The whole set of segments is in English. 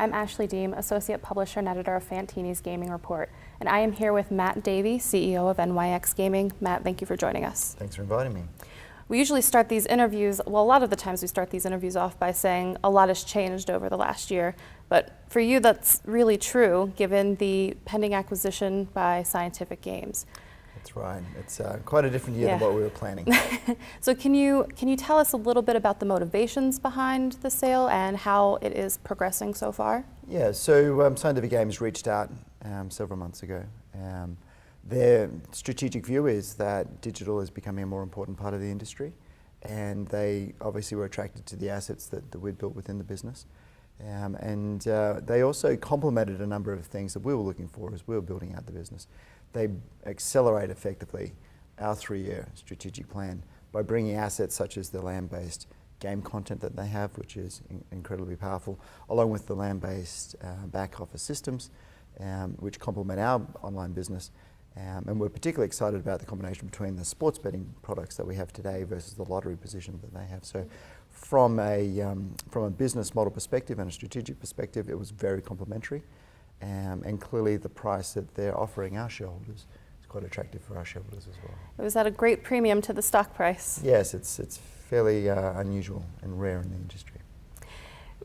I'm Ashley Deem, Associate Publisher and Editor of Fantini's Gaming Report, and I am here with Matt Davey, CEO of NYX Gaming. Matt, thank you for joining us. Thanks for inviting me. We usually start these interviews, well, a lot of the times we start these interviews off by saying a lot has changed over the last year, but for you that's really true given the pending acquisition by Scientific Games. That's right. It's quite a different year than what we were planning. So can you tell us a little bit about the motivations behind the sale and how it is progressing so far? Yeah, so Scientific Games reached out several months ago. Their strategic view is that digital is becoming a more important part of the industry, and they obviously were attracted to the assets that we'd built within the business. They also complemented a number of things that we were looking for as we were building out the business. They accelerate effectively our 3-year strategic plan by bringing assets such as the land-based game content that they have, which is incredibly powerful, along with the land-based back office systems, which complement our online business. And we're particularly excited about the combination between the sports betting products that we have today versus the lottery position that they have. So from a business model perspective and a strategic perspective, it was very complementary. And clearly the price that they're offering our shareholders is quite attractive for our shareholders as well. It was at a great premium to the stock price. Yes, it's fairly unusual and rare in the industry.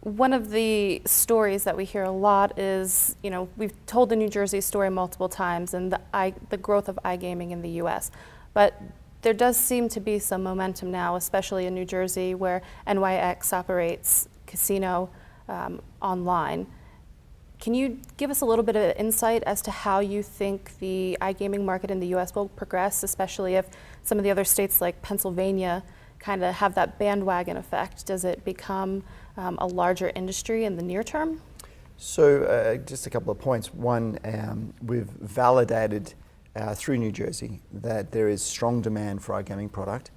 One of the stories that we hear a lot is, we've told the New Jersey story multiple times and the growth of iGaming in the US, but there does seem to be some momentum now, especially in New Jersey where NYX operates casino online. Can you give us a little bit of insight as to how you think the iGaming market in the US will progress, especially if some of the other states like Pennsylvania kind of have that bandwagon effect? Does it become a larger industry in the near term? So just a couple of points. One, we've validated through New Jersey that there is strong demand for our gaming product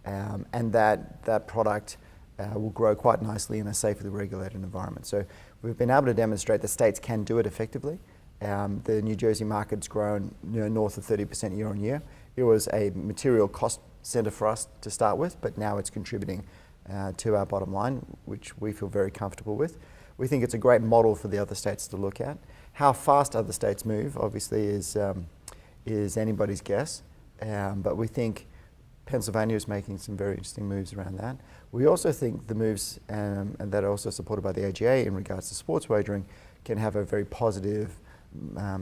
and that product will grow quite nicely in a safely regulated environment. So we've been able to demonstrate that states can do it effectively. The New Jersey market's grown north of 30% year on year. It was a material cost center for us to start with, but now it's contributing to our bottom line, which we feel very comfortable with. We think it's a great model for the other states to look at. How fast other states move, obviously, is anybody's guess, but we think Pennsylvania is making some very interesting moves around that. We also think the moves, and that are also supported by the AGA in regards to sports wagering, can have a very positive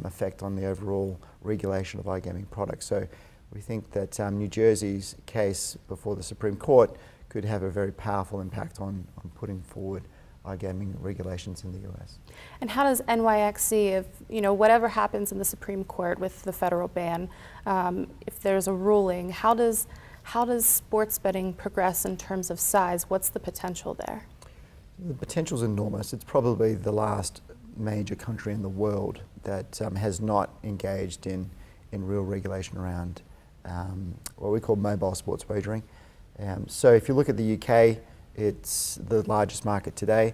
effect on the overall regulation of iGaming products. So we think that New Jersey's case before the Supreme Court could have a very powerful impact on putting forward iGaming regulations in the US. And how does NYX see if, whatever happens in the Supreme Court with the federal ban, if there's a ruling, how does sports betting progress in terms of size? What's the potential there? The potential's enormous. It's probably the last major country in the world that has not engaged in real regulation around what we call mobile sports wagering. So if you look at the UK, it's the largest market today,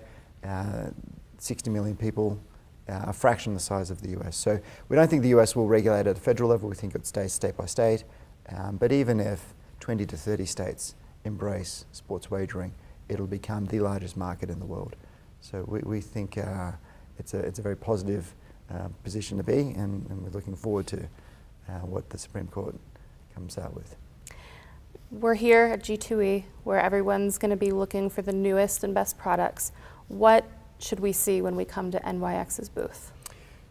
60 million people, a fraction the size of the US. So we don't think the US will regulate at a federal level. We think it stays state by state. But even if 20 to 30 states embrace sports wagering, it'll become the largest market in the world. So we think it's a very positive position to be, and we're looking forward to what the Supreme Court comes out with. We're here at G2E where everyone's going to be looking for the newest and best products. What should we see when we come to NYX's booth?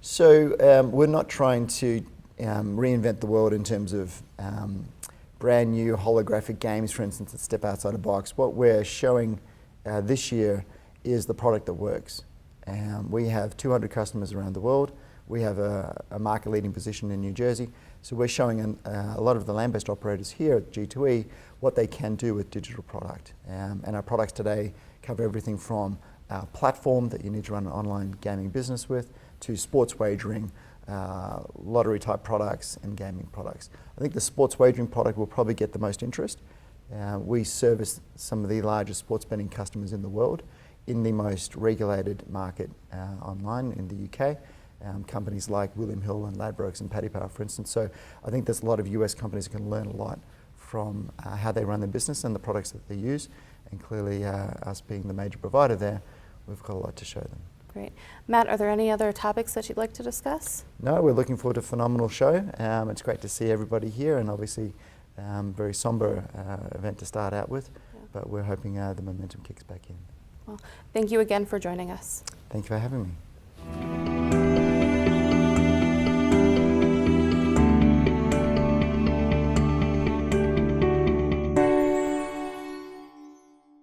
So we're not trying to reinvent the world in terms of brand new holographic games, for instance, that step outside the box. What we're showing this year is the product that works. We have 200 customers around the world. We have a market-leading position in New Jersey. So we're showing a lot of the land-based operators here at G2E what they can do with digital product. And our products today cover everything from our platform that you need to run an online gaming business with, to sports wagering, lottery-type products, and gaming products. I think the sports wagering product will probably get the most interest. We service some of the largest sports betting customers in the world in the most regulated market online in the UK. Companies like William Hill and Ladbrokes and Paddy Power, for instance. So I think there's a lot of US companies that can learn a lot from how they run their business and the products that they use. And clearly, us being the major provider there, we've got a lot to show them. Great. Matt, are there any other topics that you'd like to discuss? No, we're looking forward to a phenomenal show. It's great to see everybody here, and obviously very somber event to start out with, but we're hoping the momentum kicks back in. Well, thank you again for joining us. Thank you for having me.